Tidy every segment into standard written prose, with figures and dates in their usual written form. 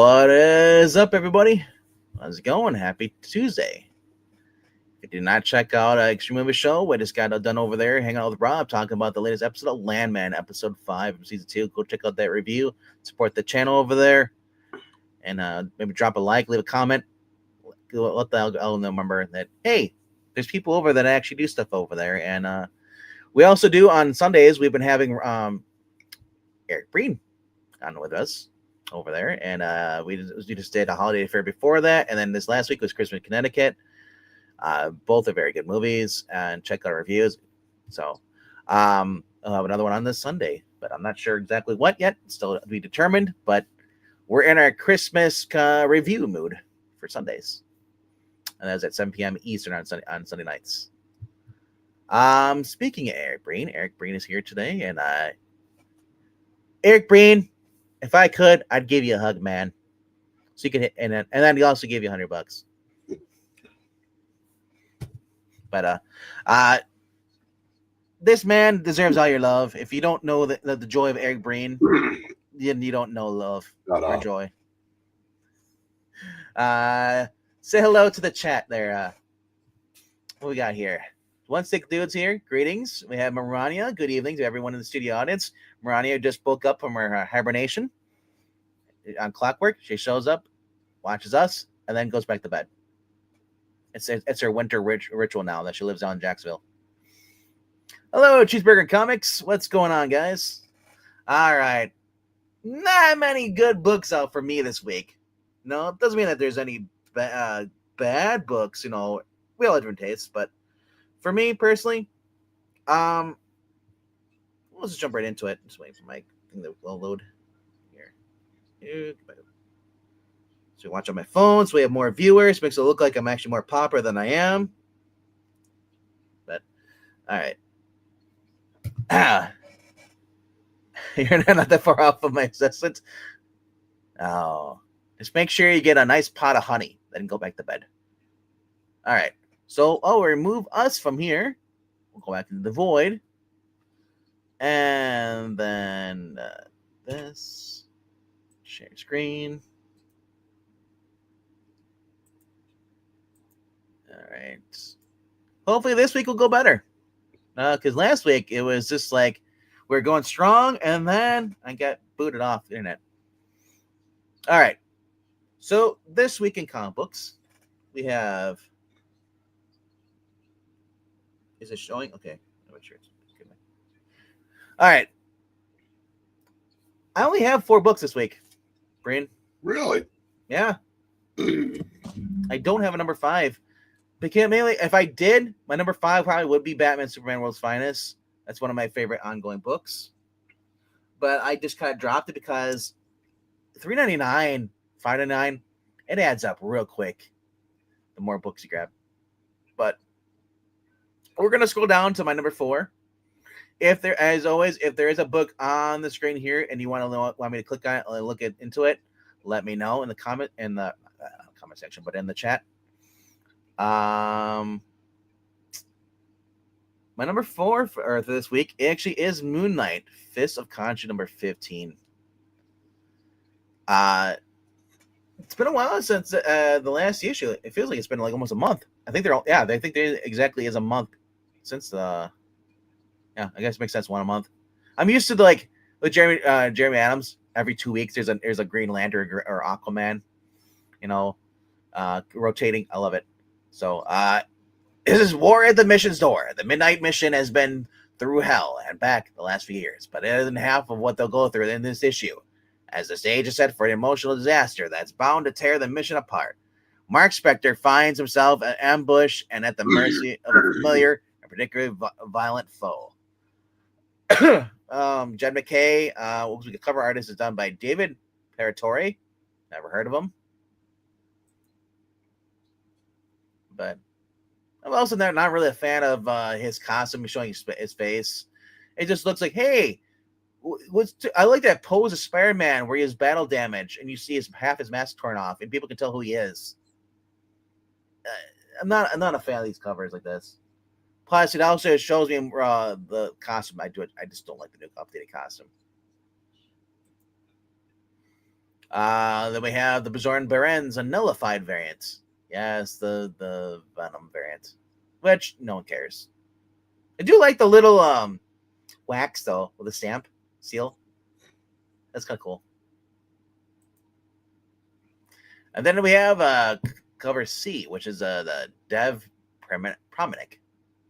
What is up, everybody? How's it going? Happy Tuesday. If you did not check out Extreme Movie Show, we just got done over there hanging out with Rob talking about the latest episode of Landman, episode 5 of season 2. Go check out that review. Support the channel over there. And maybe drop a like, leave a comment. Let the algorithm remember that, hey, there's people over that actually do stuff over there. And we also do on Sundays, we've been having Eric Breen on with us over there, and we just did a holiday fair before that, and then this last week was Christmas in Connecticut. Both are very good movies, and check out our reviews. So I'll have another one on this Sunday, but I'm not sure exactly what yet. Still to be determined, but we're in our Christmas review mood for Sundays, and that's at 7 p.m. Eastern on Sunday nights. Speaking of Eric Breen is here today, and Eric Breen, if I could, I'd give you a hug, man. So you can hit, and then he also give you $100. But this man deserves all your love. If you don't know the joy of Eric Breen, then you don't know love or joy. Say hello to the chat there. What we got here? One Sick Dude's here. Greetings. We have Marania. Good evening to everyone in the studio audience. Marania just woke up from her hibernation on clockwork. She shows up, watches us, and then goes back to bed. It's her winter ritual now that she lives down in Jacksonville. Hello, Cheeseburger Comics. What's going on, guys? All right. Not many good books out for me this week. No, it doesn't mean that there's any bad books. You know, we all have different tastes, but for me personally, let's just jump right into it. Just wait for my thing to load here. So watch on my phone, so we have more viewers. Makes it look like I'm actually more popular than I am. But all right, you're not that far off of my assistant. Oh, just make sure you get a nice pot of honey, then go back to bed. All right. So, remove us from here. We'll go back into the void. And then this. Share screen. All right. Hopefully this week will go better. Because last week it was just like we're going strong, and then I got booted off the internet. All right. So this week in comic books, we have... Is it showing? Okay. I'm not sure. All right. I only have 4 books this week, Breen. Really? Yeah. I don't have a number 5. Because mainly, if I did, my number 5 probably would be Batman Superman World's Finest. That's one of my favorite ongoing books. But I just kind of dropped it because $3.99, $5.99, it adds up real quick. The more books you grab. But we're going to scroll down to my number 4. If there, as always, if there is a book on the screen here and you want me to click on it and look into it, let me know in the comment section, but in the chat. My number 4 for this week actually is Moon Knight, Fist of Khonshu, number 15. It's been a while since the last issue. It feels like it's been like almost a month. I think there exactly is a month since the. Yeah, I guess it makes sense. 1 a month. I'm used to with Jeremy Adams. Every 2 weeks, there's a Green Lantern or Aquaman, rotating. I love it. So this is War at the Mission's Door. The Midnight Mission has been through hell and back the last few years, but it isn't half of what they'll go through in this issue, as the stage is set for an emotional disaster that's bound to tear the mission apart. Mark Spector finds himself an ambush and at the mercy of a familiar and particularly violent foe. Jed McKay, the cover artist is done by David Paratore. Never heard of him. But I'm also not really a fan of his costume showing his face. It just looks like, hey, I like that pose of Spider-Man where he has battle damage and you see half his mask torn off and people can tell who he is. I'm not a fan of these covers like this. Plus, it also shows me the costume. I just don't like the new updated costume. Then we have the Bajoran Barens, a nullified variant. Yes, the Venom variant, which no one cares. I do like the little wax though with a stamp seal. That's kind of cool. And then we have cover C, which is the Dev Prominic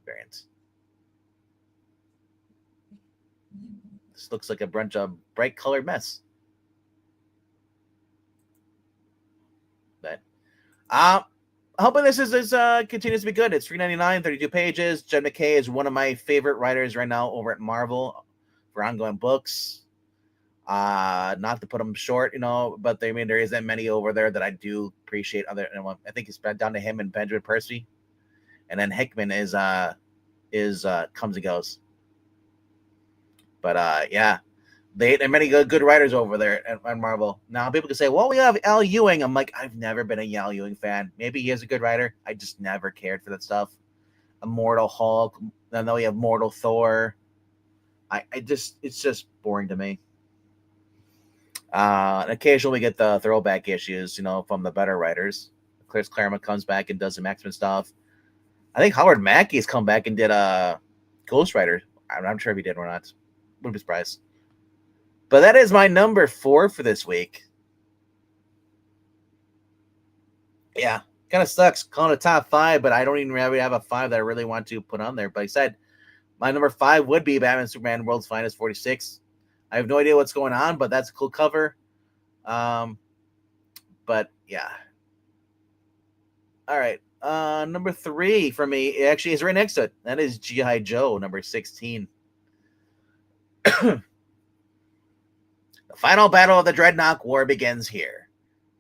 variant. This looks like a bunch of bright colored mess. But hoping this is continues to be good. It's $3.99, 32 pages. Jed MacKay is one of my favorite writers right now over at Marvel for ongoing books. Not to put them short, but I mean there isn't many over there that I do appreciate. I think it's down to him and Benjamin Percy, and then Hickman is comes and goes. But yeah, there are many good writers over there at Marvel. Now people can say, well, we have Al Ewing. I'm like, I've never been a Al Ewing fan. Maybe he is a good writer. I just never cared for that stuff. Immortal Hulk. I know we have Mortal Thor. It's just boring to me. And occasionally we get the throwback issues, from the better writers. Chris Claremont comes back and does some X-Men stuff. I think Howard Mackey's come back and did Ghost Rider. I'm not sure if he did or not. Wouldn't be surprised. But that is my number 4 for this week. Yeah, kind of sucks calling it top 5, but I don't even really have a 5 that I really want to put on there. But I said my number 5 would be Batman Superman World's Finest 46. I have no idea what's going on, but that's a cool cover. But yeah. All right. Number 3 for me, it actually is right next to it. That is G.I. Joe, number 16. The final battle of the Dreadnought War begins here.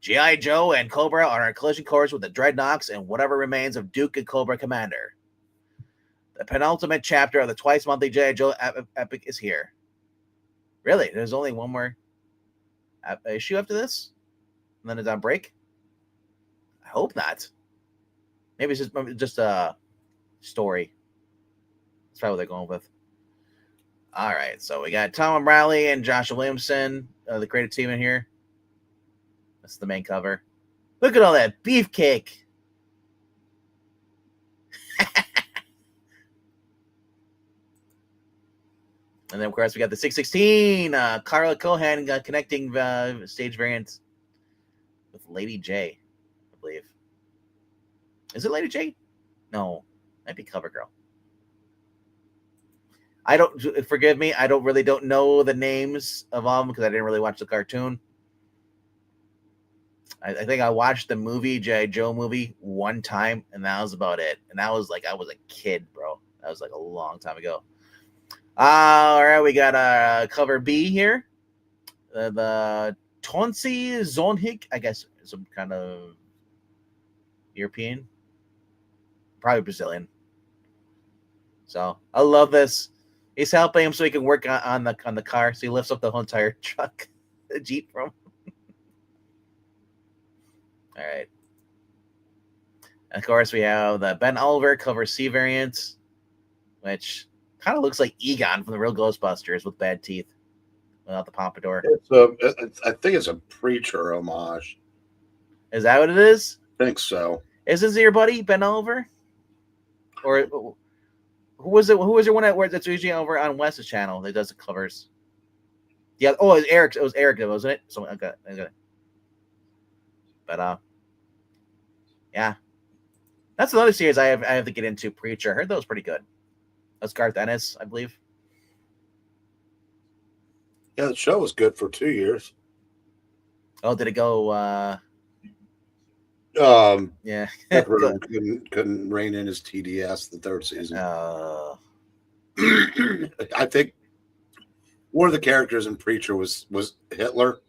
G.I. Joe and Cobra are on a collision course with the Dreadnoughts and whatever remains of Duke and Cobra Commander. The penultimate chapter of the twice-monthly G.I. Joe epic is here. Really? There's only one more issue after this? And then it's on break? I hope not. Maybe it's just a story. That's probably what they're going with. All right, so we got Tom Riley and Joshua Williamson, the creative team in here. That's the main cover. Look at all that beefcake. And then, of course, we got the 616, Carla Cohan connecting stage variant with Lady J, I believe. Is it Lady J? No, might be CoverGirl. Forgive me, I don't know the names of all of them because I didn't really watch the cartoon. I think I watched the movie, G.I. Joe movie, one time, and that was about it. And that was like, I was a kid, bro. That was like a long time ago. All right, we got cover B here. The Tonsi Zonhik, I guess some kind of European, probably Brazilian. So I love this. He's helping him so he can work on the car. So he lifts up the whole entire truck, the Jeep from. All right. And of course, we have the Ben Oliver cover C variant, which kind of looks like Egon from the real Ghostbusters with bad teeth, without the pompadour. I think it's a Preacher homage. Is that what it is? I think so. Is this your buddy Ben Oliver, or who was it? Who was your one that's usually over on Wes's channel that does the covers? Yeah. Oh, it was Eric. It was Eric, wasn't it? So okay. But yeah, that's another series I have to get into. Preacher. I heard that was pretty good. That's Garth Ennis, I believe. Yeah, the show was good for 2 years. Oh, did it go? Yeah. couldn't rein in his TDS the third season. I think one of the characters in Preacher was Hitler.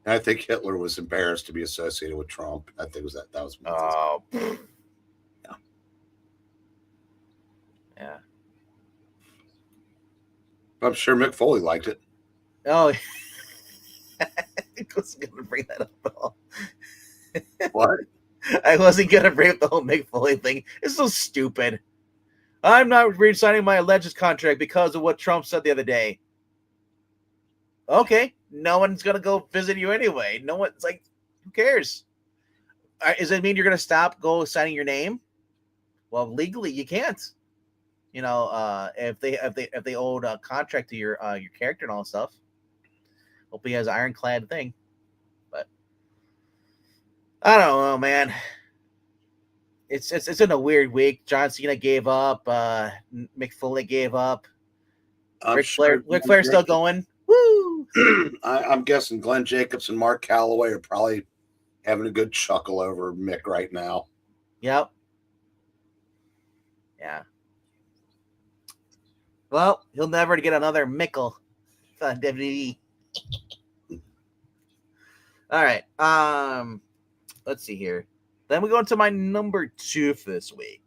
And I think Hitler was embarrassed to be associated with Trump. I think it was that was. Oh. Yeah. I'm sure Mick Foley liked it. Oh, I wasn't going to bring that up at all. What? I wasn't going to bring up the whole Mick Foley thing. It's so stupid. I'm not re-signing my alleged contract because of what Trump said the other day. Okay, no one's gonna go visit you anyway. No one's like, who cares? Does it mean you're gonna stop signing your name? Well, legally you can't. If they owed a contract to your character and all that stuff. Hope he has an ironclad thing. But I don't know, man. It's in a weird week. John Cena gave up. Mick Foley gave up. Ric Flair's still going. Woo! I'm guessing Glenn Jacobs and Mark Calloway are probably having a good chuckle over Mick right now. Yep. Yeah. Well, he'll never get another Mickle on WWE. All right. Let's see here. Then we go into my number 2 for this week.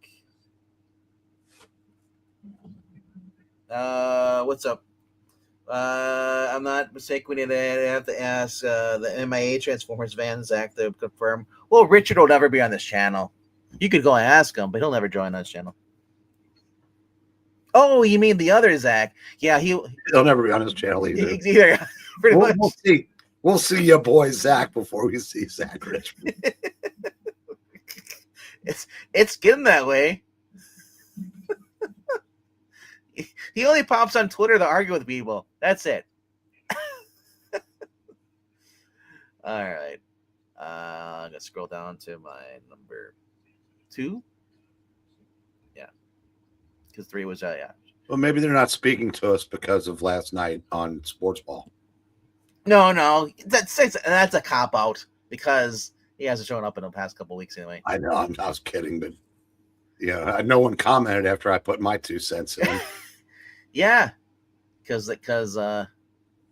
What's up? I'm not mistaken. I have to ask the MIA Transformers fan Zach to confirm. Well, Richard will never be on this channel. You could go and ask him, but he'll never join this channel. Oh, you mean the other Zach? Yeah, he'll never be on his channel either. Either pretty much. We'll see. We'll see your boy Zach before we see Zach Richmond. It's getting that way. He only pops on Twitter to argue with people. That's it. All right. I'm gonna scroll down to my number 2. Yeah, because 3 was yeah. Well, maybe they're not speaking to us because of last night on Sports Ball. No, that's a cop out because he hasn't shown up in the past couple weeks anyway. I know, I was kidding, but yeah, no one commented after I put my 2 cents in. Yeah, because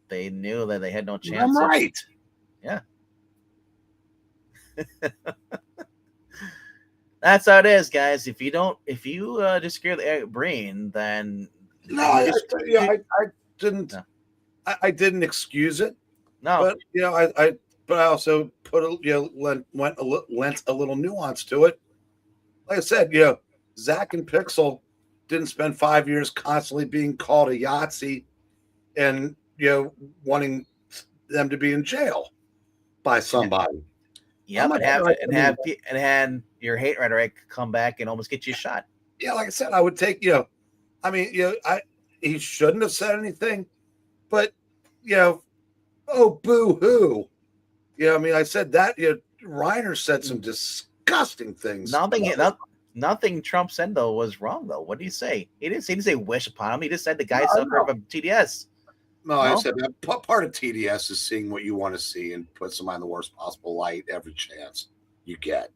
they knew that they had no chance. I'm right. Yeah. That's how it is, guys. If you disagree with Eric Breen, then no, I didn't. No. I didn't excuse it. No, but I also put lent a little nuance to it. Like I said, Zach and Pixel didn't spend 5 years constantly being called a Yahtzee and wanting them to be in jail by somebody. Yeah, and have your hate rhetoric come back and almost get you shot. Yeah, like I said, I would take he shouldn't have said anything, but oh boo hoo. I said that. Reiner said some disgusting things. Nothing Trump said though was wrong though. What did he say? He didn't say wish upon him. He just said the guy suffered from TDS. No, I said that part of TDS is seeing what you want to see and put somebody in the worst possible light every chance you get.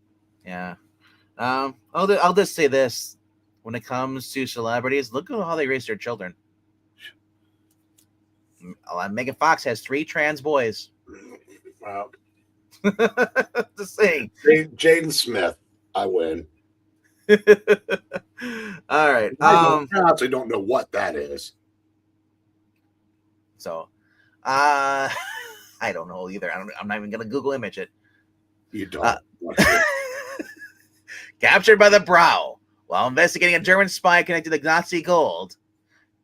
Yeah. I'll just say this: when it comes to celebrities, look at how they raise their children. Megan Fox has 3 trans boys. Wow. Just saying. Jaden Smith, I win. All right. I honestly don't know what that is. So, I don't know either. I'm not even gonna Google image it. You don't. Captured by the Brow while investigating a German spy connected to Nazi gold.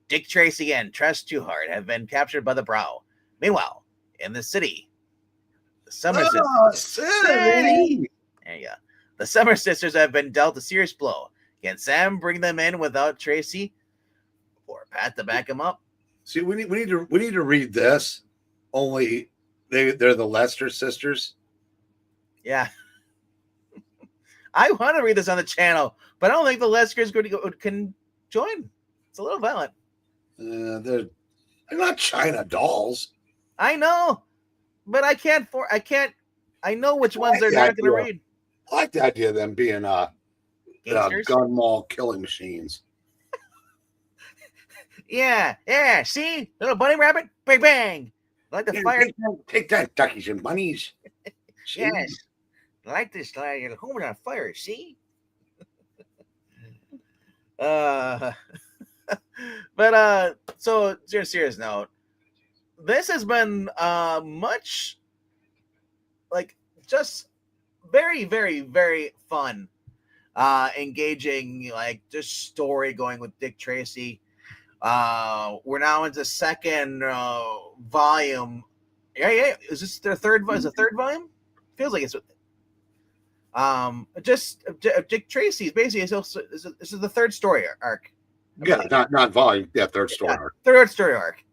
Dick Tracy and Tress Tuhart have been captured by the Brow. Meanwhile, in the city, the Summer Sisters. There you go. The Summer Sisters have been dealt a serious blow. Can Sam bring them in without Tracy or Pat to back him up? See, we need to read this. Only they're the Lester sisters. Yeah. I want to read this on the channel, but I don't think the Lesters can join. It's a little violent. They're not China dolls. I know, but I can't. I know which ones they're not going to read. I like the idea of them being gun mall killing machines. Yeah. See, little bunny rabbit, bang bang. Like the fire. Take that, duckies and bunnies. Yes, like this. Your home is on fire. See. But so serious note, this has been much like just very, very, very fun, engaging, like just story going with Dick Tracy. We're now into second volume Yeah. Is this their third? Is the third volume? Feels like it's. Dick Tracy's basically this is the third story arc. I Yeah, believe. not volume. Yeah, third story Yeah, arc. third story arc.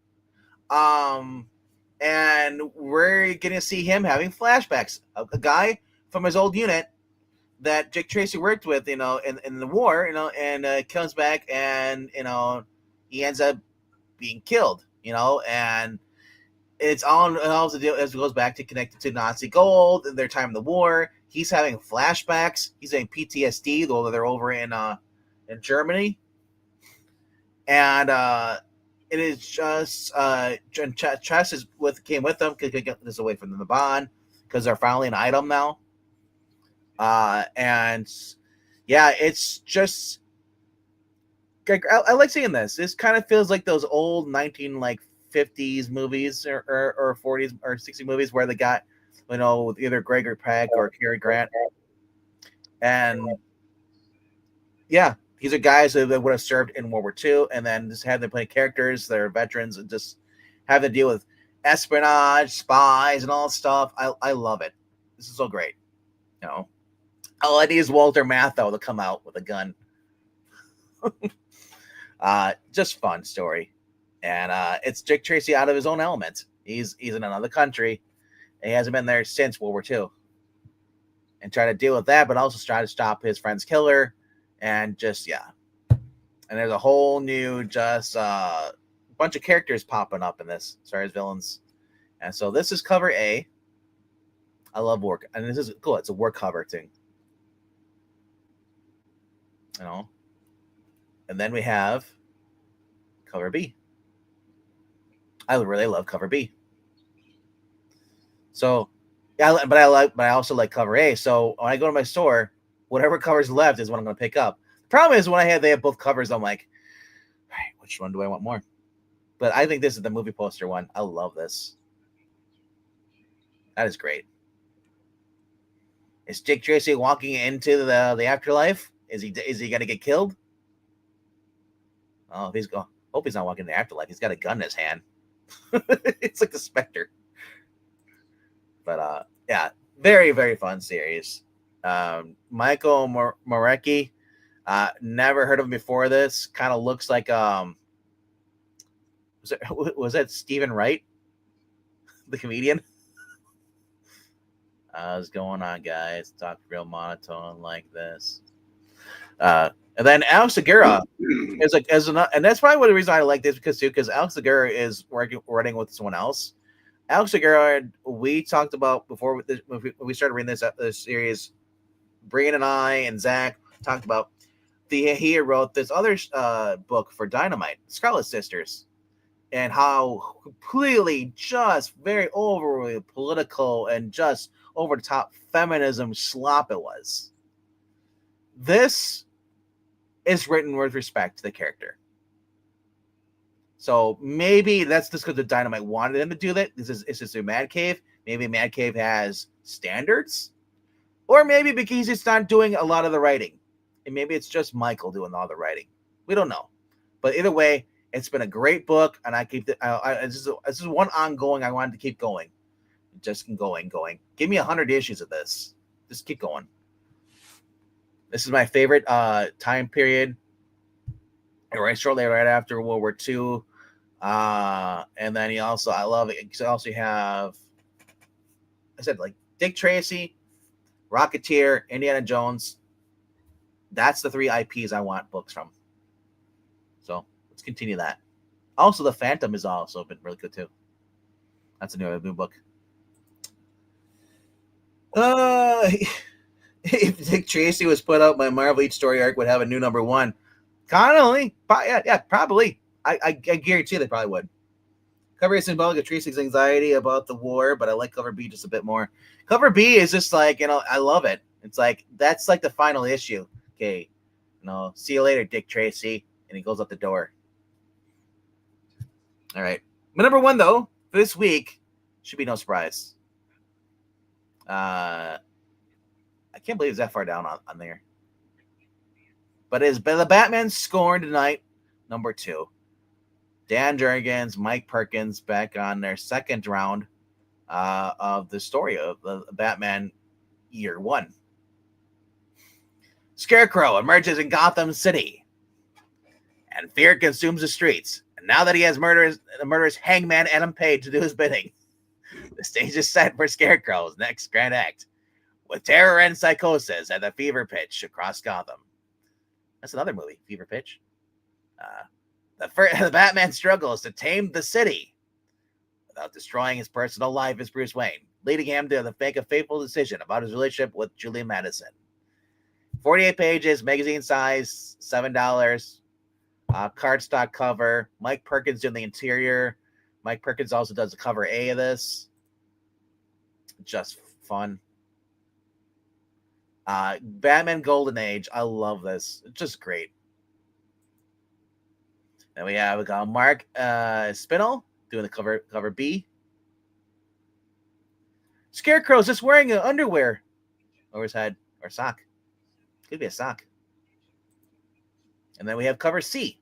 And we're getting to see him having flashbacks. A guy from his old unit that Dick Tracy worked with, in the war, and comes back and he ends up being killed, and it's all to do as it goes back to connected to Nazi gold and their time in the war. He's having flashbacks. He's having PTSD, though they're over in Germany, and it is just Chess came with them because they get this away from the bond because they're finally an item now. And yeah, it's just I like seeing this. This kind of feels like those old 50s movies or 40s or 60s movies where they got with either Gregory Peck or Cary Grant, and yeah, these are guys that would have served in World War II, and then just have them play characters that are veterans and just have to deal with espionage, spies, and all that stuff. I love it. This is so great. All I need is Walter Matthau to come out with a gun. Just fun story, and it's Dick Tracy out of his own element. He's in another country. And he hasn't been there since World War II, and try to deal with that, but also try to stop his friend's killer, and just And there's a whole new bunch of characters popping up in this as far as villains, and so this is cover A. I love work, and this is cool. It's a work cover thing, and then we have cover B. I really love cover B. So, yeah, but I also like cover A. So when I go to my store, whatever cover's left is what I'm going to pick up. The problem is when they have both covers, I'm like, all right, which one do I want more? But I think this is the movie poster one. I love this. That is great. Is Dick Tracy walking into the afterlife? Is he going to get killed? Oh, hope he's not walking in the afterlife. He's got a gun in his hand. It's like the Spectre. But yeah, very, very fun series. Michael Morecki, never heard of him before this. Kind of looks like was that Stephen Wright, the comedian? What's going on, guys? Talk real monotone like this. And then Alex Segura is and that's probably the reason I like this because Alex Segura is writing with someone else. Alex Segura, we talked about before we started reading this series. Brian and I and Zach talked about he wrote this other book for Dynamite, Scarlet Sisters, and how completely just very overly political and just over the top feminism slop it was. This is written with respect to the character. So maybe that's just because the Dynamite wanted him to do that. This is a Mad Cave. Maybe Mad Cave has standards. Or maybe because he's just not doing a lot of the writing. And maybe it's just Michael doing all the writing. We don't know. But either way, it's been a great book. And this is one ongoing I wanted to keep going. Just going. Give me 100 issues of this. Just keep going. This is my favorite time period. Shortly right after World War II. And then I love it. You also have, I said, like Dick Tracy, Rocketeer, Indiana Jones. That's the 3 IPs I want books from. So let's continue that. Also, The Phantom has also been really good too. That's a new book. If Dick Tracy was put out, my Marvel each story arc would have a new number 1. Connolly, yeah, probably. I guarantee they probably would. Cover A is symbolic of Tracy's anxiety about the war, but I like cover B just a bit more. Cover B is just like, I love it. It's like, that's like the final issue. Okay, see you later, Dick Tracy. And he goes out the door. All right. My number 1, though, for this week, should be no surprise. I can't believe it's that far down on there. But it's the Batman Scorn tonight, number 2. Dan Jurgens, Mike Perkins back on their second round of the story of the Batman Year One. Scarecrow emerges in Gotham City, and fear consumes the streets. And now that he has the murderous hangman Adam Page to do his bidding, the stage is set for Scarecrow's next grand act, with terror and psychosis at the fever pitch across Gotham. That's another movie, Fever Pitch. The Batman struggles to tame the city without destroying his personal life as Bruce Wayne, leading him to make a fateful decision about his relationship with Julie Madison. 48 pages, magazine size, $7. Cardstock cover. Mike Perkins doing the interior. Mike Perkins also does the cover A of this. Just fun. Batman Golden Age. I love this. It's just great. Then we have Mark Spinell doing the cover B. Scarecrow's just wearing underwear over his head, or sock. Could be a sock. And then we have cover C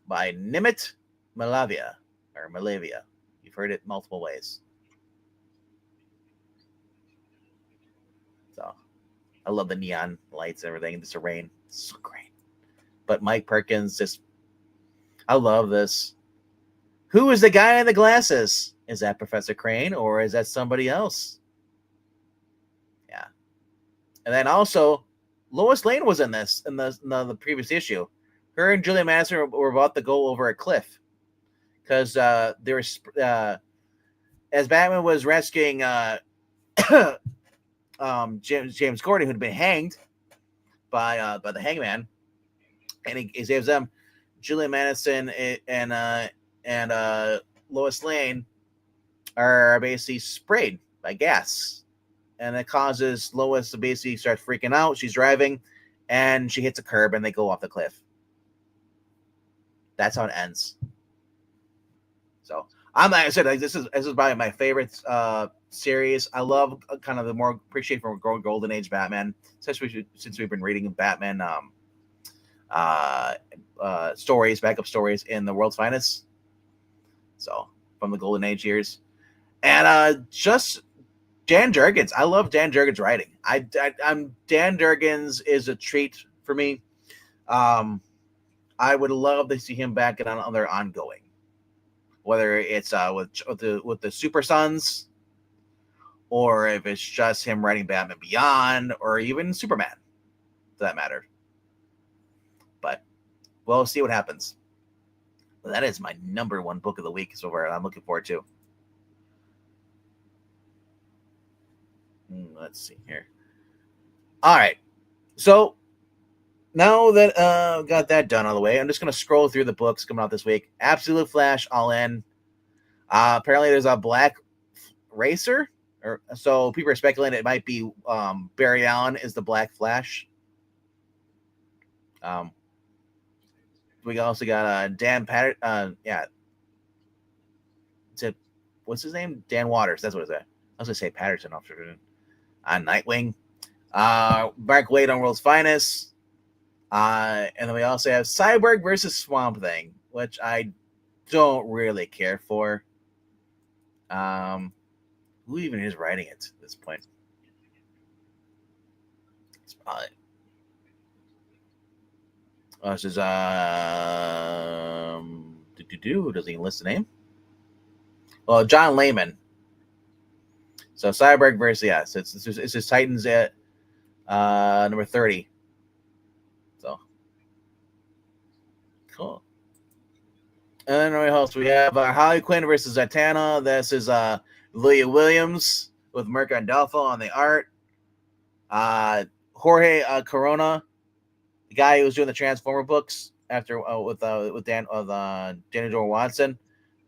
by Nimit Malavia, or Malavia. You've heard it multiple ways. So I love the neon lights and everything. This rain. It's so great. But Mike Perkins I love this. Who is the guy in the glasses? Is that Professor Crane or is that somebody else? Yeah. And then also, Lois Lane was in this in the previous issue. Her and Julia Madison were about to go over a cliff because there was as Batman was rescuing James Gordon, who'd been hanged by the Hangman, and he saves them. Julia Madison and Lois Lane are basically sprayed by gas, and it causes Lois to basically start freaking out. She's driving, and she hits a curb, and they go off the cliff. That's how it ends. So like I said, this is probably my favorite series. I love kind of the more appreciate from Golden Age Batman, especially since we've been reading Batman stories, backup stories in the World's Finest. So from the Golden Age years, and just Dan Jurgens. I love Dan Jurgens' writing. I'm Dan Jurgens is a treat for me. I would love to see him back in another ongoing, whether it's with the Super Sons, or if it's just him writing Batman Beyond, or even Superman, for that matter. But we'll see what happens. But that is my number one book of the week so far. I'm looking forward to. Let's see here. All right. So now that got that done all the way, I'm just going to scroll through the books coming out this week. Absolute Flash, all in. Apparently there's a Black Racer. So people are speculating it might be Barry Allen is the Black Flash. We also got Dan Patterson. What's his name? Dan Waters. That's what it's at. I was going to say Patterson. On Nightwing. Mark Waid on World's Finest. And then we also have Cyborg versus Swamp Thing, which I don't really care for. Who even is writing it at this point? It's probably. This is doesn't even list the name. Well, John Layman. So Cyborg versus it's his Titans at number 30. So cool. And then what else? We have Harley Quinn versus Zatanna. This is Leah Williams with Mirka Andolfo on the art. Jorge Corona, the guy who was doing the Transformer books after with Daniel Jordan Watson,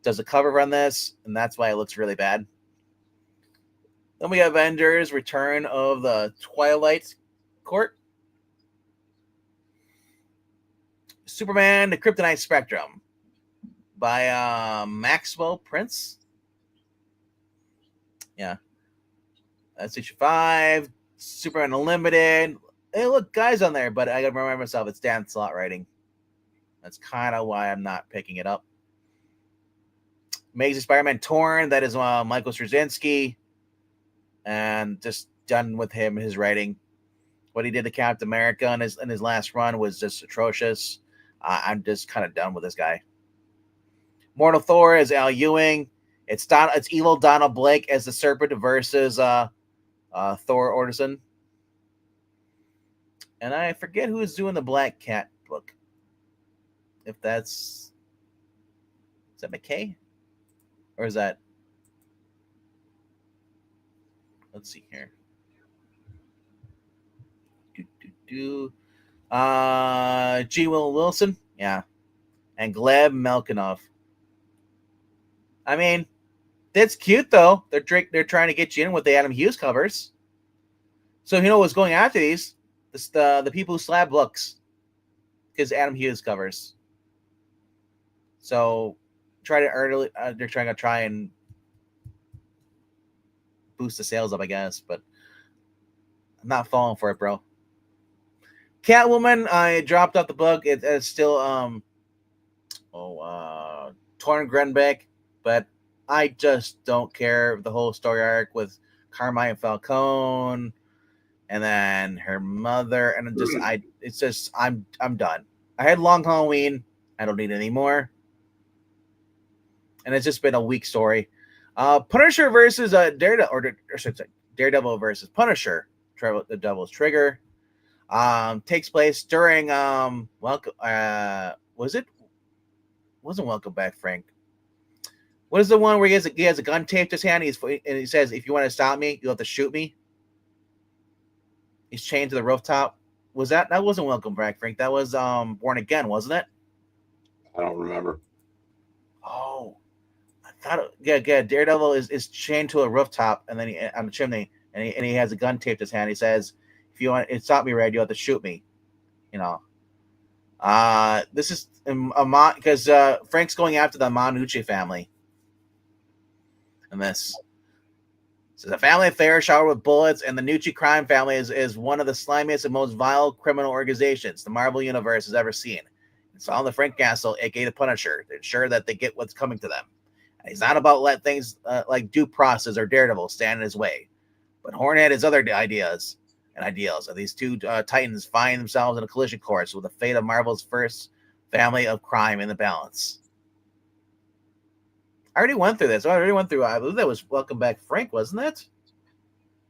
does a cover on this, and that's why it looks really bad. Then we have Avengers: Return of the Twilight Court. Superman: The Kryptonite Spectrum by Maxwell Prince. Yeah. That's issue 5. Superman Unlimited. Hey, look, guys on there, but I gotta remind myself it's Dan Slott writing. That's kind of why I'm not picking it up. Amazing Spider-Man Torn. That is Michael Straczynski, and just done with him. His writing, what he did to Captain America in his last run was just atrocious. I'm just kind of done with this guy. Mortal Thor is Al Ewing. It's evil Donald Blake as the Serpent versus Thor Orderson. And I forget who's doing the Black Cat book. If is that McKay? Or is that, let's see here. G. Will Wilson, yeah. And Gleb Melkinov. I mean, that's cute though. They're trying to get you in with the Adam Hughes covers. So you know what's going after these? The people who slab books, because Adam Hughes covers. So they're trying to try and boost the sales up, I guess, but I'm not falling for it, bro. Catwoman, I dropped off the book. It's still Torn Grenbeck, but I just don't care the whole story arc with Carmine Falcone and then her mother, and I'm done. I had Long Halloween. I don't need any more. And it's just been a weak story. Punisher versus Daredevil versus Punisher. The Devil's Trigger. Takes place during Welcome. Was it? Wasn't Welcome Back, Frank. What is the one where he has a gun taped to his hand? And he says, "If you want to stop me, you'll have to shoot me." He's chained to the rooftop. That wasn't Welcome Back, Frank? That was Born Again, wasn't it? I don't remember. Oh, I thought. Yeah. Daredevil is chained to a rooftop, and then on the chimney, and he has a gun taped to his hand. He says, "If you want to stop me, Red, you'll have to shoot me." You know. This is because Frank's going after the Manucci family. And this is a family affair showered with bullets, and the Nucci crime family is one of the slimiest and most vile criminal organizations the Marvel Universe has ever seen. It's all the Frank Castle, aka the Punisher, to ensure that they get what's coming to them. And he's not about let things like due process or Daredevil stand in his way. But Hornet has other ideas and ideals. And these two titans find themselves in a collision course with the fate of Marvel's first family of crime in the balance. I already went through this. I believe that was Welcome Back Frank, wasn't it?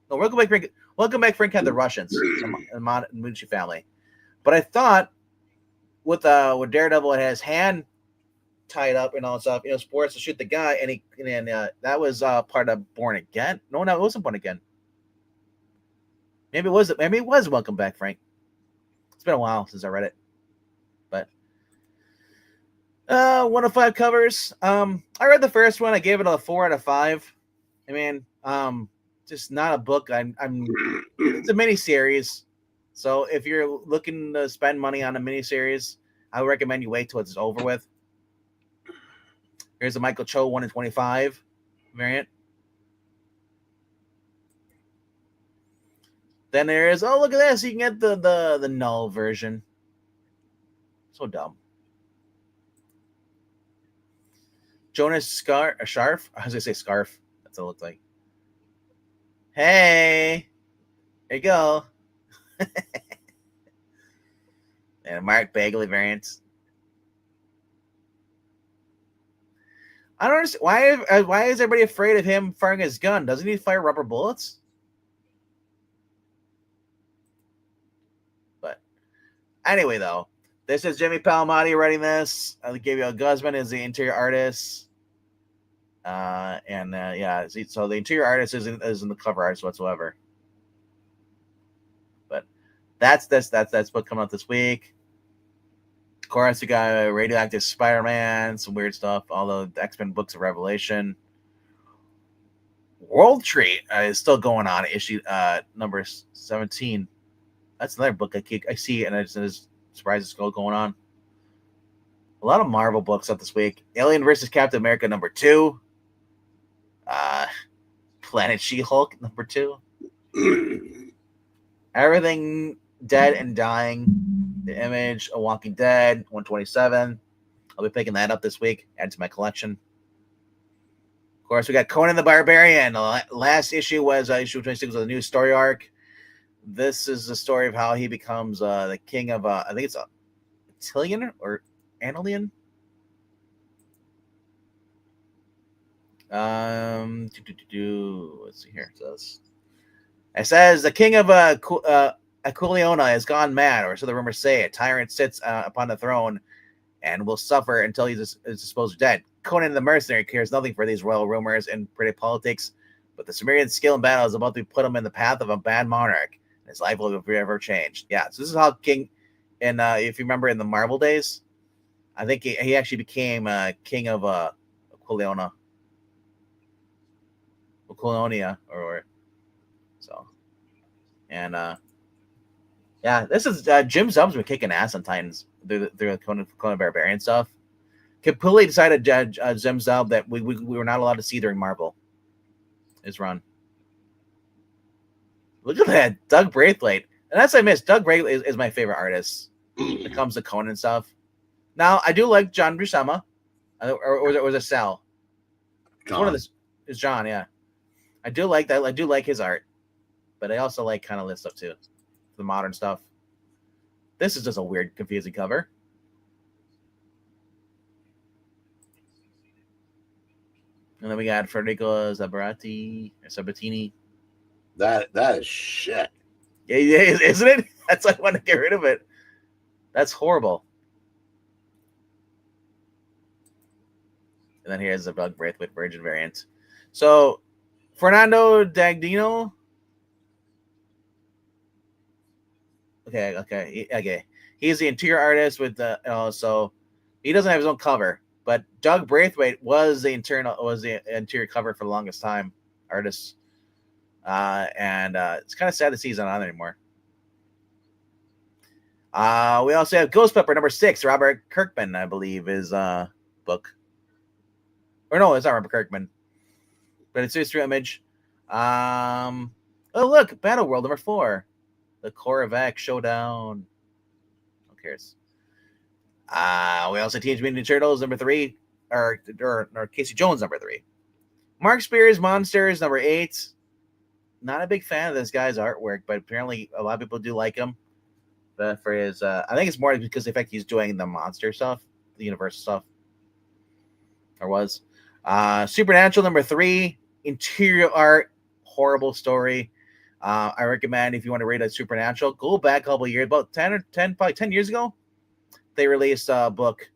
No, Welcome Back Frank. Welcome Back Frank had the Russians, the Manucci family. But I thought with Daredevil, it had his hand tied up and all that stuff. Sports to shoot the guy, and that was part of Born Again. No, it wasn't Born Again. Maybe it was. Maybe it was Welcome Back Frank. It's been a while since I read it, but 1 of 5 covers. I read the first one. I gave it a 4 out of 5. I mean, just not a book. It's a mini series. So if you're looking to spend money on a mini series, I would recommend you wait till it's over with. Here's a Michael Cho 1 in 25 variant. Then there is, look at this. You can get the null version. So dumb. Jonas Scarf. I was gonna say Scarf. That's what it looked like. Hey, there you go. And Mark Bagley variants. I don't understand why is everybody afraid of him firing his gun? Doesn't he fire rubber bullets? But anyway, though, this is Jimmy Palmiotti writing this. Gabriel Guzman is the interior artist. So the interior artist isn't the cover artist whatsoever. But that's book coming out this week. Of course, we got Radioactive Spider-Man, some weird stuff. All the X-Men books of Revelation. World Tree is still going on. Issue number 17. That's another book I see, and it's surprised it's still going on. A lot of Marvel books up this week. Alien vs. Captain America number 2. Planet She-Hulk number 2. Everything Dead and Dying. The Image, A Walking Dead 127. I'll be picking that up this week. Add to my collection. course, we got Conan the Barbarian. The last issue was issue 26 was a new story arc. This is the story of how he becomes the king of I think it's Tillian or Anilian. Let's see here. It says the king of Aquileona has gone mad, or so the rumors say. A tyrant sits upon the throne and will suffer until he is supposed dead. Conan the mercenary cares nothing for these royal rumors and pretty politics, but the Sumerian skill in battle is about to put him in the path of a bad monarch. His life will forever changed. Yeah, so this is how King, and if you remember in the Marvel days, I think he actually became king of Aquileona, or so. And yeah, this is Jim Zub's been kicking ass on Titans through the Conan Barbarian stuff. Completely decided Jim Zub that we were not allowed to see during Marvel. His run. Look at that, Doug Braithwaite. And that's I miss. Doug Braithwaite is my favorite artist when it comes to Conan stuff. Now, I do like John Buscema. Or was it Sal? John. One of this is John, yeah. I do like that. I do like his art. But I also like kind of this stuff too. The modern stuff. This is just a weird, confusing cover. And then we got Federico Sabatini. That is shit. Yeah, isn't it? That's why I want to get rid of it. That's horrible. And then here's the Doug Braithwaite Virgin variant. So, Fernando Dagdino. Okay. He's the interior artist with the so he doesn't have his own cover, but Doug Braithwaite was the interior cover for the longest time, artist. And it's kind of sad to see he's not on anymore. We also have Ghost Pepper number 6, Robert Kirkman, I believe, is book. Or no, it's not Robert Kirkman, but it's history image. Oh look, Battle World number 4, the Korvac Showdown. Who cares? We also have Teenage Mutant Ninja Turtles number 3, or Casey Jones number 3. Mark Spears Monsters number 8. Not a big fan of this guy's artwork, but apparently a lot of people do like him. For his, I think it's more because the fact he's doing the monster stuff, the Universal stuff, or was. Supernatural number 3, interior art, horrible story. I recommend if you want to read a Supernatural, go back a couple of years, about 10 years ago, they released a book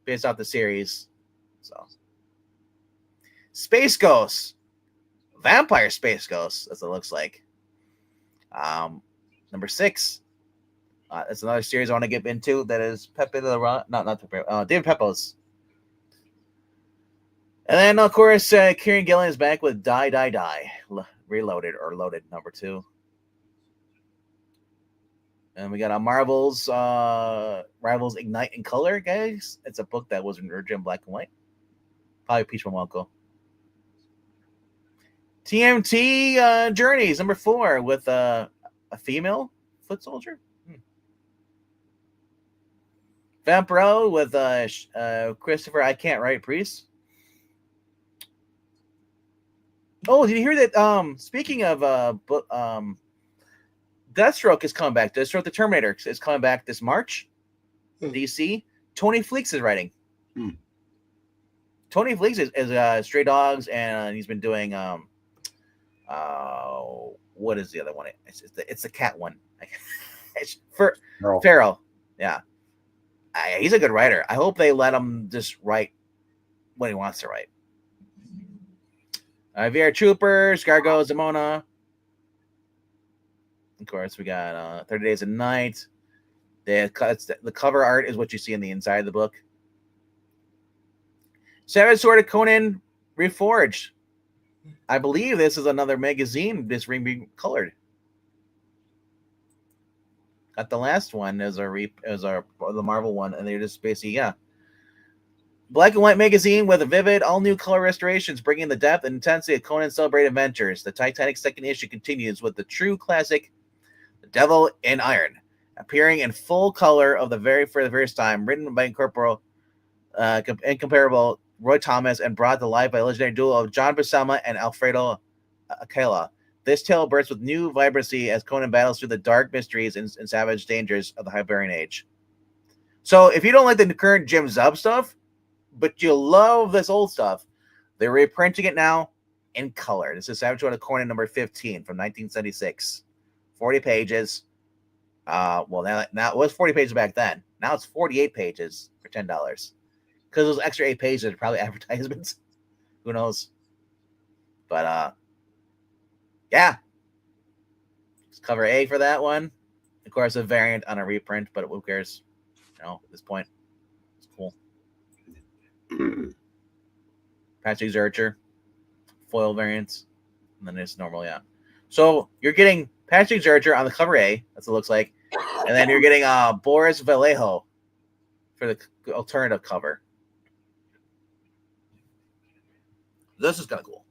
based off the series. So, Space Ghosts. Vampire Space Ghosts, as it looks like. Number 6. It's another series I want to get into. That is Pepe the Run. Not Pepe. David Pepos. And then, of course, Kieran Gillen is back with Die. Reloaded or Loaded number 2. And we got a Marvel's Rivals Ignite in Color, guys. It's a book that was in original black and white. Probably Peach Momoko. TMT Journeys number 4 with a female foot soldier. Vampiro with Christopher I Can't Write Priest. Oh, did you hear that? Speaking of Deathstroke is coming back. Deathstroke the Terminator is coming back this March. DC. Tony Fleecs is writing. Tony Fleecs is Stray Dogs, and he's been doing what is the other one? It's the cat one. It's Feral. Yeah. He's a good writer. I hope they let him just write what he wants to write. VR Troopers, Gargo, Zamona. Of course, we got 30 Days a Night. The cover art is what you see in the inside of the book. Savage Sword of Conan Reforged. I believe this is another magazine this being colored. Got the last one as the Marvel one, and they're just basically black and white magazine with a vivid, all new color restorations, bringing the depth and intensity of Conan's celebrated adventures. The Titanic second issue continues with the true classic, The Devil in Iron, appearing in full color for the first time, written by incomparable Roy Thomas and brought to life by a legendary duo of John Buscema and Alfredo Akela. This tale bursts with new vibrancy as Conan battles through the dark mysteries and savage dangers of the Hibernian Age. So, if you don't like the current Jim Zub stuff, but you love this old stuff, they're reprinting it now in color. This is Savage World of Conan number 15 from 1976. 40 pages. Well, now it was 40 pages back then. Now it's 48 pages for $10. Because those extra 8 pages are probably advertisements. Who knows? But, yeah. It's cover A for that one. Of course, a variant on a reprint, but who cares? At this point. It's cool. Patrick Zurcher. Foil variants. And then it's normal, yeah. So, you're getting Patrick Zurcher on the cover A. That's what it looks like. And then you're getting Boris Vallejo for the alternative cover. This is kind of cool.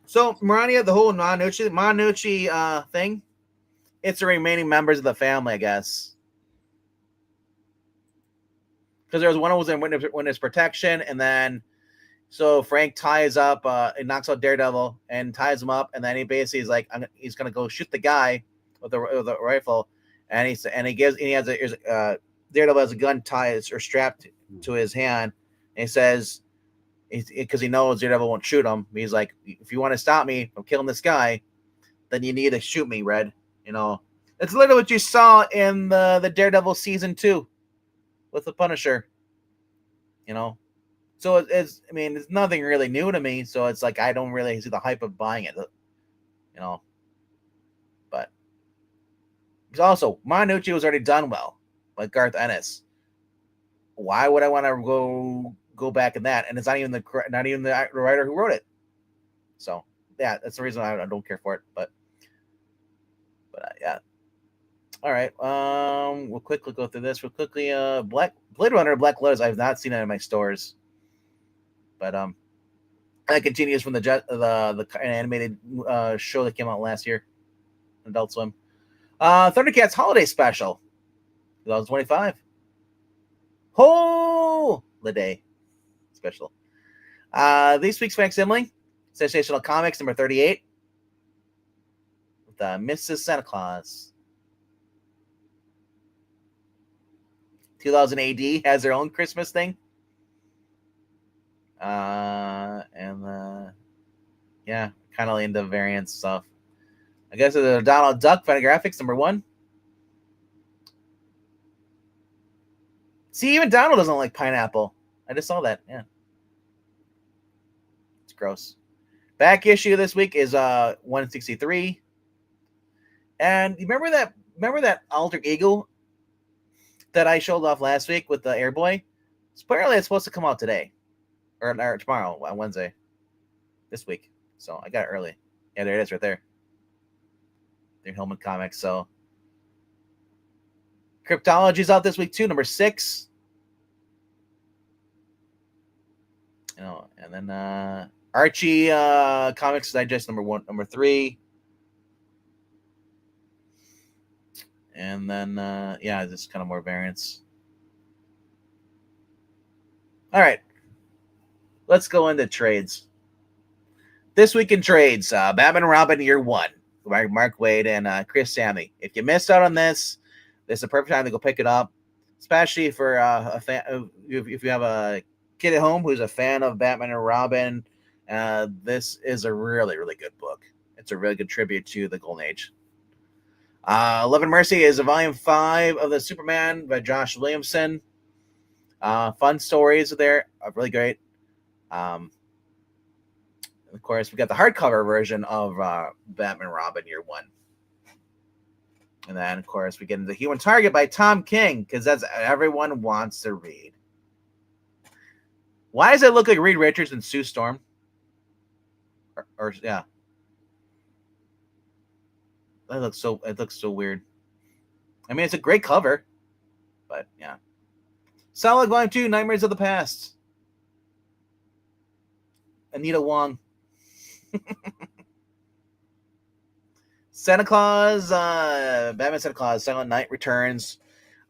So, Marania, the whole Manucci thing, it's the remaining members of the family, I guess. Because there was one who was in witness protection, and then so Frank ties up, and knocks out Daredevil and ties him up, and then he basically is like, he's gonna go shoot the guy with the rifle, and Daredevil has a gun tied or strapped to his hand, and he says, because he knows Daredevil won't shoot him, he's like, if you want to stop me from killing this guy, then you need to shoot me, Red. It's literally what you saw in the Daredevil season 2 with the Punisher. So it's nothing really new to me. So it's like I don't really see the hype of buying it. But also Manucci was already done well, like Garth Ennis. Why would I want to go back in that? And it's not even the writer who wrote it. So yeah, that's the reason I don't care for it. But yeah. All right. We'll quickly go through this real quickly. Blade Runner Black Lotus. I have not seen it in my stores. But that continues from the animated show that came out last year, Adult Swim. Thundercats Holiday Special, 2025. Holiday Special. This week's facsimile, Sensational Comics number 38, with Mrs. Santa Claus. 2000 AD has their own Christmas thing. Yeah, kind of into variant stuff. I guess the Donald Duck Fantagraphics number 1. See, even Donald doesn't like pineapple. I just saw that. Yeah, it's gross. Back issue this week is 163. And you remember that alter ego that I showed off last week with the Airboy? Apparently, it's supposed to come out today. Or tomorrow, on Wednesday. This week. So I got it early. Yeah, there it is right there. They're Hillman Comics. So Cryptology's out this week too, number 6. And then Archie Comics Digest number 3. And then just kind of more variants. All right. Let's go into trades. This week in trades, Batman and Robin Year 1, by Mark Waid and Chris Samney. If you missed out on this is the perfect time to go pick it up, especially for a fan. If you have a kid at home who's a fan of Batman and Robin, this is a really, really good book. It's a really good tribute to the Golden Age. Love and Mercy is a volume 5 of the Superman by Josh Williamson. Fun stories there, really great. Of course, we got the hardcover version of Batman and Robin Year 1. And then, of course, we get into Human Target by Tom King, because that's everyone wants to read. Why does it look like Reed Richards and Sue Storm? Yeah. It looks so weird. I mean, it's a great cover, but yeah. Solid Volume 2, Nightmares of the Past. Anita Wong. Santa Claus, Batman Santa Claus, Silent Night returns.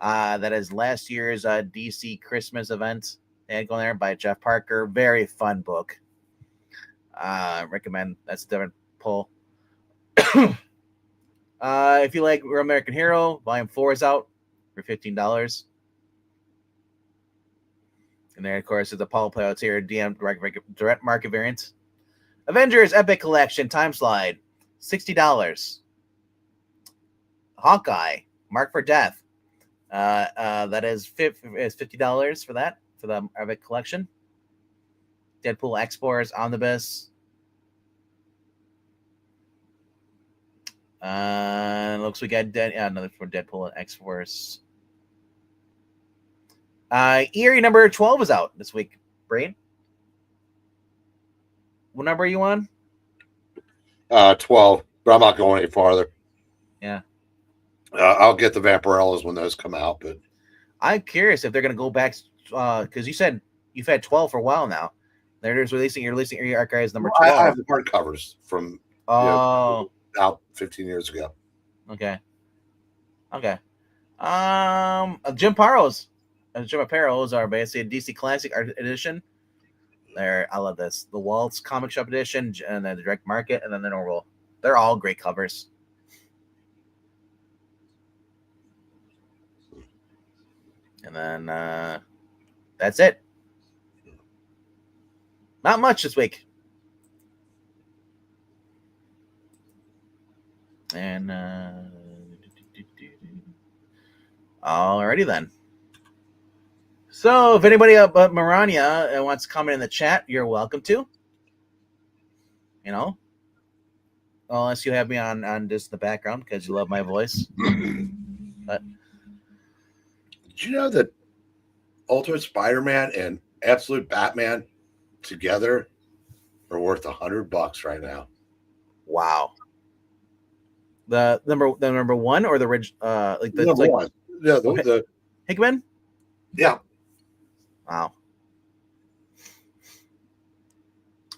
That is last year's DC Christmas event. They had going there by Jeff Parker. Very fun book. Recommend. That's a different pull. If you like Real American Hero, Volume 4 is out for $15. And there, of course, is the Paul Playouts here, DM direct market variant. Avengers Epic Collection Time Slide, $60. Hawkeye, Mark for Death. That is $50 for that, for the Epic Collection. Deadpool Explorers Omnibus. Looks we got another for Deadpool and X-Force. Eerie number 12 is out this week. Brain, what number are you on? 12, but I'm not going any farther. Yeah. I'll get the Vampirellas when those come out, but I'm curious if they're going to go back because you said you've had 12 for a while now. You're releasing Eerie Archives number 12. I have the hardcovers from out 15 years ago. Okay. Jim Apparo's are basically a DC Classic Art Edition. I love this. The Waltz Comic Shop Edition, and then the Direct Market, and then the normal. They're all great covers. And then that's it. Not much this week. And alrighty then. So if anybody but Marania wants to comment in the chat, you're welcome to. Unless you have me on just the background because you love my voice. But did you know that Ultimate Spider-Man and Absolute Batman together are worth $100 right now? Wow. The number one or the like the number one? Yeah, the Hickman. Yeah. Wow.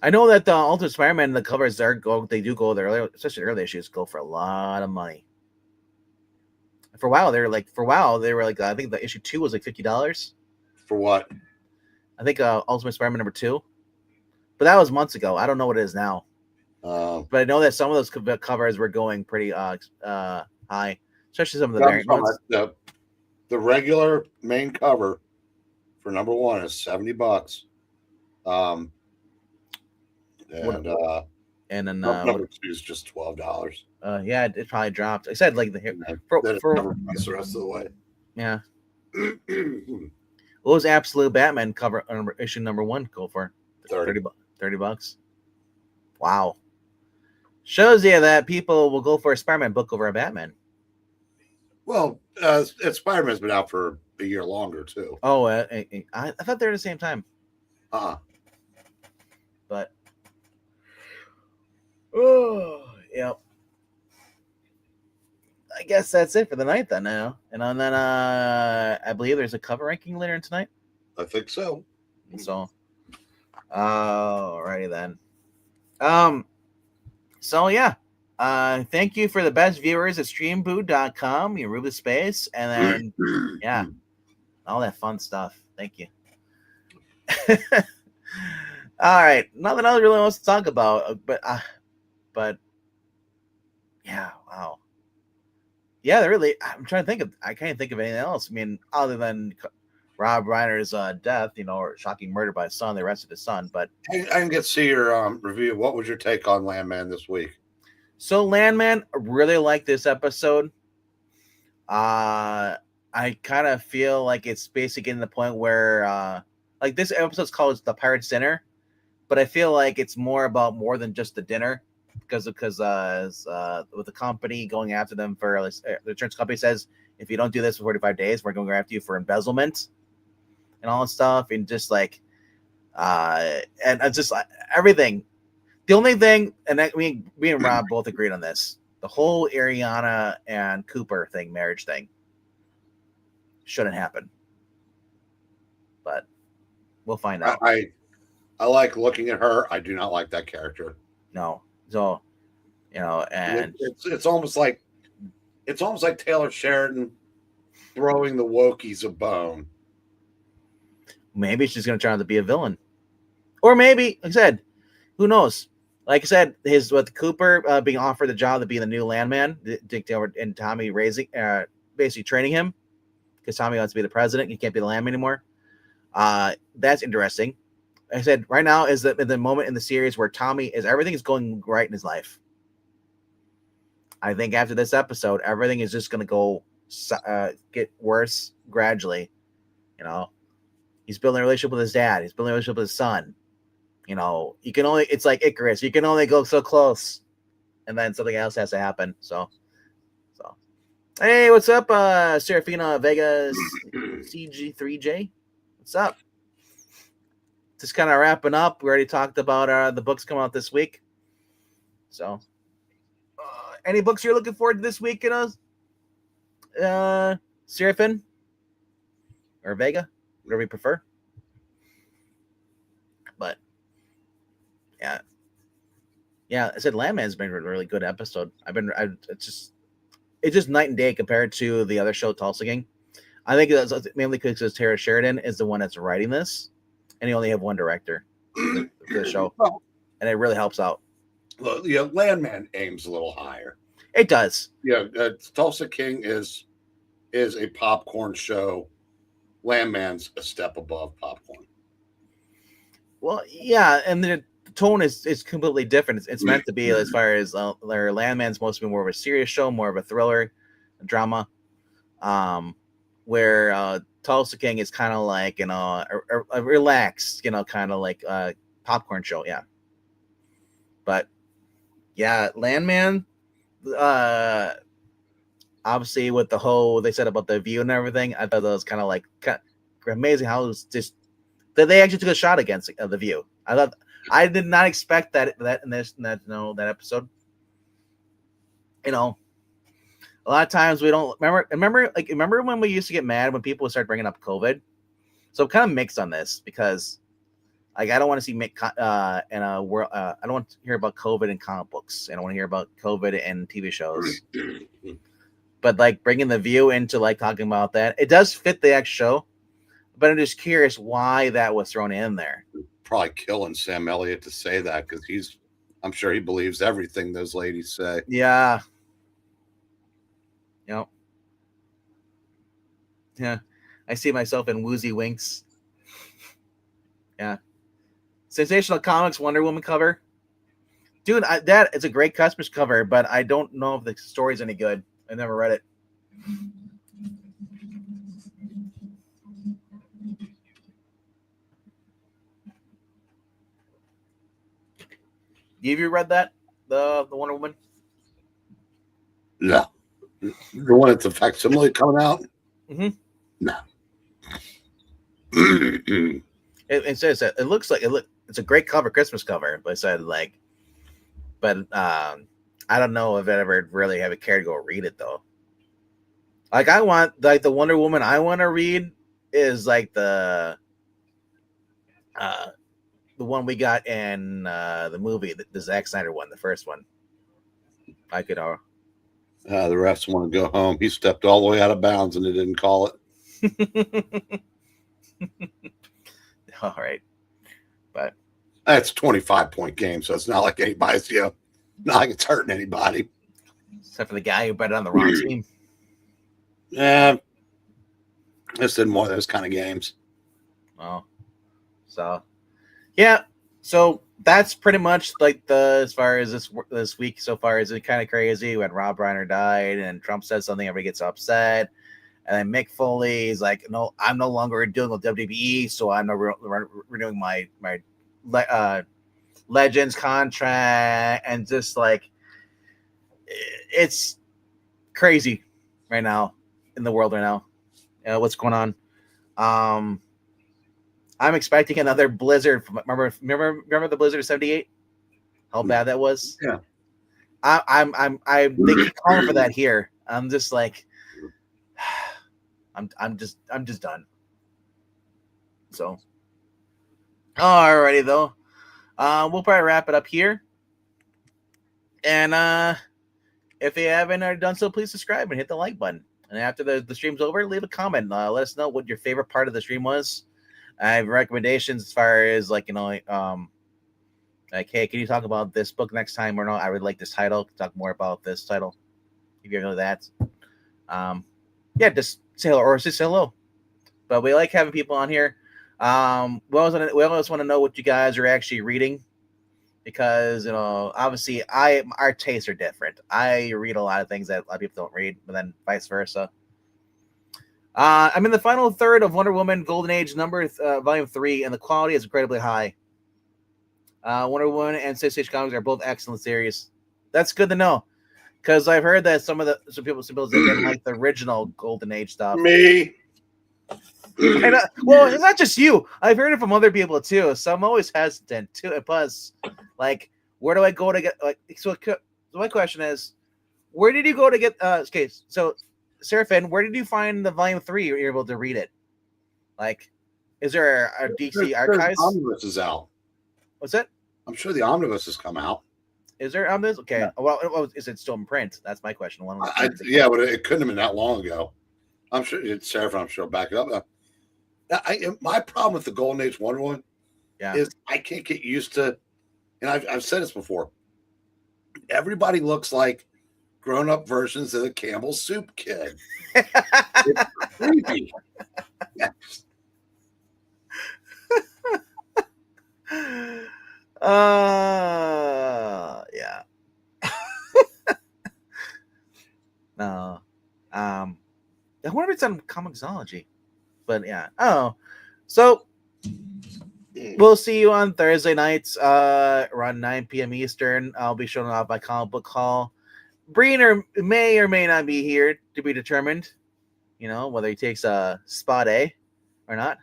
I know that the Ultimate Spider-Man, the covers they do go there, especially early issues, go for a lot of money. For a while, they were like I think the issue 2 was like $50. For what? I think Ultimate Spider-Man number 2, but that was months ago. I don't know what it is now. But I know that some of those covers were going pretty high, especially some of the variant ones. The regular main cover for number 1 is $70. And then number 2 is just $12. Yeah, it probably dropped. I said like for the rest of the way. Yeah. What was Absolute Batman cover issue number 1 go for? $30. Wow. Shows you that people will go for a Spider-Man book over a Batman. Well, Spider-Man's been out for a year longer too. Oh, I thought they were at the same time. But yep. I guess that's it for the night then now. And then I believe there's a cover ranking later in tonight. I think so. So alrighty then. So yeah. Thank you for the best viewers at streamboo.com, your Rubus Space, and then yeah, all that fun stuff. Thank you. All right, nothing else really wants to talk about, but yeah, wow, yeah, I'm trying to think of. I can't think of anything else. I mean, other than Rob Reiner's death, or shocking murder by his son, they arrested his son. But I didn't get to see your review. What was your take on Landman this week? So Landman, I really like this episode. I kind of feel like it's basically getting to the point where like this episode's called The Pirate's Dinner, but I feel like it's more than just the dinner because with the company going after them for the insurance company says if you don't do this for 45 days, we're going after you for embezzlement and all that stuff, and just like and just everything. The only thing, and me and Rob both agreed on this, the whole Ariana and Cooper marriage thing, shouldn't happen. But we'll find out. I like looking at her. I do not like that character. No. So, and it's almost like Taylor Sheridan throwing the Wokies a bone. Maybe she's going to turn out to be a villain. Or maybe, like I said, who knows? Like I said, with Cooper being offered the job to be the new landman, and Tommy basically training him because Tommy wants to be the president. He can't be the landman anymore. That's interesting. Like I said, right now is the moment in the series where everything is going right in his life. I think after this episode, everything is just going to go get worse gradually. He's building a relationship with his dad. He's building a relationship with his son. It's like Icarus. You can only go so close, and then something else has to happen. So, hey, what's up, Serafina Vegas CG3J? What's up? Just kind of wrapping up. We already talked about the books coming out this week. So, any books you're looking forward to this week? Serafin or Vega, whatever you prefer. But yeah. I said Landman's been a really good episode. It's just night and day compared to the other show, Tulsa King. I think that's mainly because Tara Sheridan is the one that's writing this, and you only have one director for the show, and it really helps out. Well, Landman aims a little higher. It does. Yeah, Tulsa King is a popcorn show. Landman's a step above popcorn. Well, yeah, and the tone is completely different. It's meant to be as far as Landman's mostly more of a serious show, more of a thriller, a drama, where Tulsa King is kind of like a relaxed, kind of like a popcorn show, yeah. But yeah, Landman, obviously with the whole they said about the view and everything, I thought that was kind of amazing how it was just that they actually took a shot against the view. I did not expect that in that episode. A lot of times we don't remember when we used to get mad when people would start bringing up COVID. So I'm kind of mixed on this because I don't want to see I don't want to hear about COVID in comic books. I don't want to hear about COVID in TV shows. But bringing the view into talking about that, it does fit the actual show. But I'm just curious why that was thrown in there. Probably killing Sam Elliott to say that because I'm sure he believes everything those ladies say. Yeah. Yep. Yeah. I see myself in Woozy Winks. Yeah. Sensational Comics Wonder Woman cover. Dude, it's a great Christmas cover, but I don't know if the story's any good. I never read it. Have you read that? The Wonder Woman? No. The one that's a facsimile coming out? Mm-hmm. No. It says that it looks like it's a great cover, Christmas cover. But I said I don't know if I ever really have cared to go read it though. I want the Wonder Woman I want to read is the one we got in the movie, the Zack Snyder one, the first one. I could. The refs want to go home. He stepped all the way out of bounds and they didn't call it. All right, but that's a 25-point game, so it's not like anybody's not like it's hurting anybody, except for the guy who bet on the wrong team. Yeah, this did more of those kind of games. Oh, so yeah, so that's pretty much as far as this week so far is it kind of crazy when Rob Reiner died and Trump says something, everybody gets upset, and then Mick Foley is like, no, I'm no longer dealing with WWE, so I'm not renewing my Legends contract, and just it's crazy right now in the world right now. What's going on? I'm expecting another blizzard. Remember the blizzard of '78? How bad that was. Yeah. They keep calling for that here. I'm just I'm just done. So, alrighty though. We'll probably wrap it up here. And if you haven't already done so, please subscribe and hit the like button. And after the stream's over, leave a comment. Let us know what your favorite part of the stream was. I have recommendations as far as like like, hey, can you talk about this book next time or no? I would like this title. Talk more about this title. If you know that, yeah, just say hello or just say hello. But we like having people on here. We always want to know what you guys are actually reading because obviously our tastes are different. I read a lot of things that a lot of people don't read, but then vice versa. I'm in the final third of Wonder Woman Golden Age volume 3, and the quality is incredibly high. Wonder Woman and Six Age Comics are both excellent series. That's good to know because I've heard that some people didn't like the original Golden Age stuff. Me. Well, it's not just you. I've heard it from other people too. So I'm always hesitant too. And plus, like, where do I go to get So my question is, where did you go to get? Okay, so Seraphin, where did you find the volume 3? You're able to read it. Like, is there a DC archives? The omnibus is out. What's that? I'm sure the omnibus has come out. Is there omnibus? Okay. Yeah. Well, is it still in print? That's my question. Yeah, but it couldn't have been that long ago. I'm sure Seraphin. I'm sure will back it up. My problem with the Golden Age Wonder Woman is I can't get used to, and I've said this before. Everybody looks like grown-up versions of the Campbell Soup Kid. It's creepy. Yeah. No. I wonder if it's on Comixology. But yeah. Oh. So we'll see you on Thursday nights, around 9 p.m. Eastern. I'll be showing off my comic book haul. Breener may or may not be here to be determined. Whether he takes a spot A or not.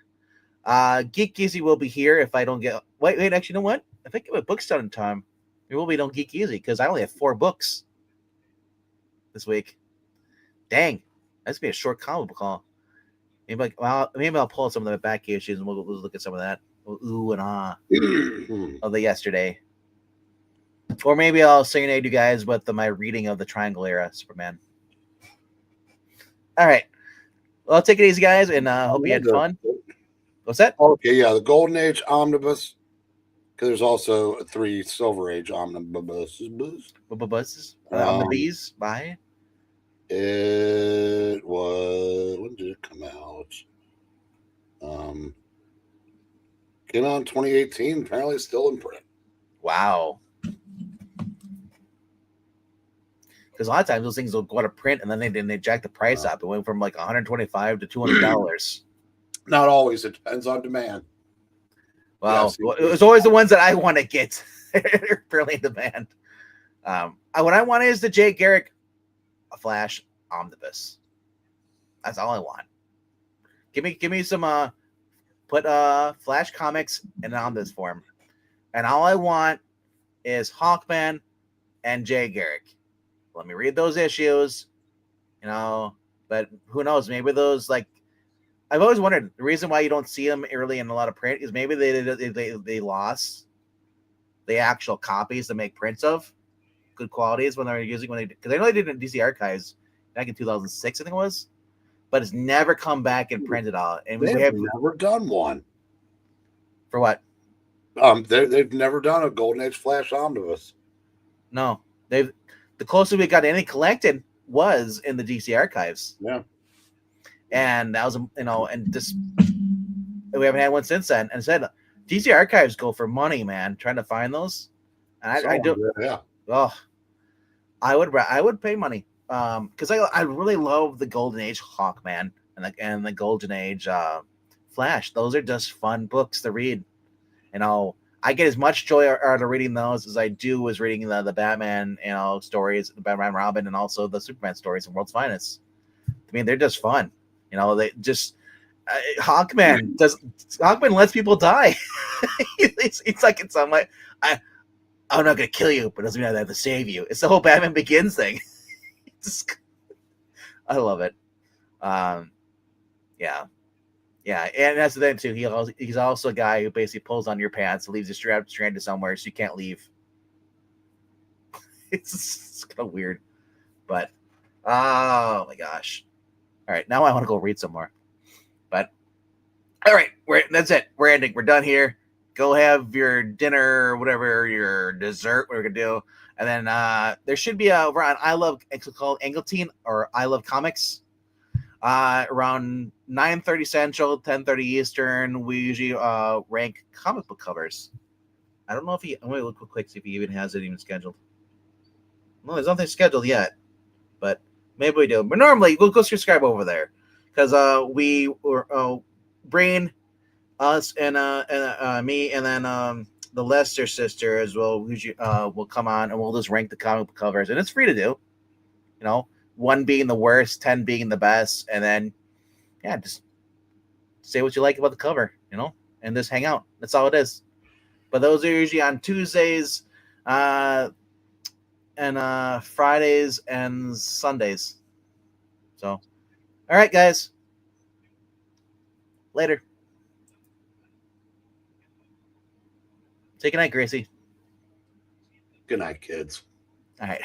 Geeky will be here if I don't get. Wait. Actually, you know what? If I get my books done in time, maybe we'll be on Geek Easy because I only have 4 books this week. Dang, that's gonna be a short comic book haul. Maybe I'll pull some of the back issues and we'll look at some of that. Ooh and ah of the yesterday. Or maybe I'll serenade you guys with my reading of the Triangle Era Superman. All right. Well, take it easy, guys, and hope you had fun. What's that? Okay, yeah, the Golden Age Omnibus. Because there's also 3 Silver Age omnibuses. Omnibus. Bye. It was, when did it come out? Came out in 2018. Apparently, it's still in print. Wow. Because a lot of times those things will go out of print and then they jack the price up. It went from like $125 to $200. Not always. It depends on demand. Well, it was always the ones that I want to get. They're fairly in demand. What I want is the Jay Garrick Flash omnibus. That's all I want. Give me some put Flash comics in an omnibus form. And all I want is Hawkman and Jay Garrick. Let me read those issues. But who knows? Maybe those, like, I've always wondered the reason why you don't see them early in a lot of print is maybe they lost the actual copies to make prints of good qualities when they're using because I know they did it in DC Archives back in 2006, I think it was, but it's never come back and printed out. And they've never done one. For what? They've never done a Golden Age Flash omnibus. No, the closest we got to any collected was in the DC Archives. Yeah. And that was, and just we haven't had one since then. And said DC Archives go for money, man. Trying to find those, and I do. Yeah. Oh, I would pay money, because I really love the Golden Age Hawkman and the Golden Age Flash. Those are just fun books to read. I get as much joy out of reading those as I do as reading the Batman, stories, the Batman Robin, and also the Superman stories in World's Finest. I mean, they're just fun. They just Hawkman lets people die. it's like it's on I'm not gonna kill you, but it doesn't mean I have to save you. It's the whole Batman Begins thing. I love it. Yeah, and that's the thing too. He's also a guy who basically pulls on your pants, leaves you stranded somewhere, so you can't leave. It's kind of weird, but oh my gosh. All right, now I want to go read some more. But all right, that's it. We're ending. We're done here. Go have your dinner, whatever your dessert we're gonna do, and then there should be over on I Love it's called Angleteen or I Love Comics. Around 9:30 Central, 10:30 Eastern, we usually rank comic book covers. I don't know if I'm gonna look quick see if he even has it even scheduled. No, there's nothing scheduled yet, but maybe we do. But normally we'll go subscribe over there because we were Brain, us, and me, and then the Lester sister as well. Who will come on and we'll just rank the comic book covers, and it's free to do. You know, 1 being the worst, 10 being the best, and then yeah, just say what you like about the cover, and just hang out. That's all it is. But those are usually on Tuesdays, and Fridays and Sundays. So, all right, guys. Later. Say goodnight, Gracie. Good night, kids. All right.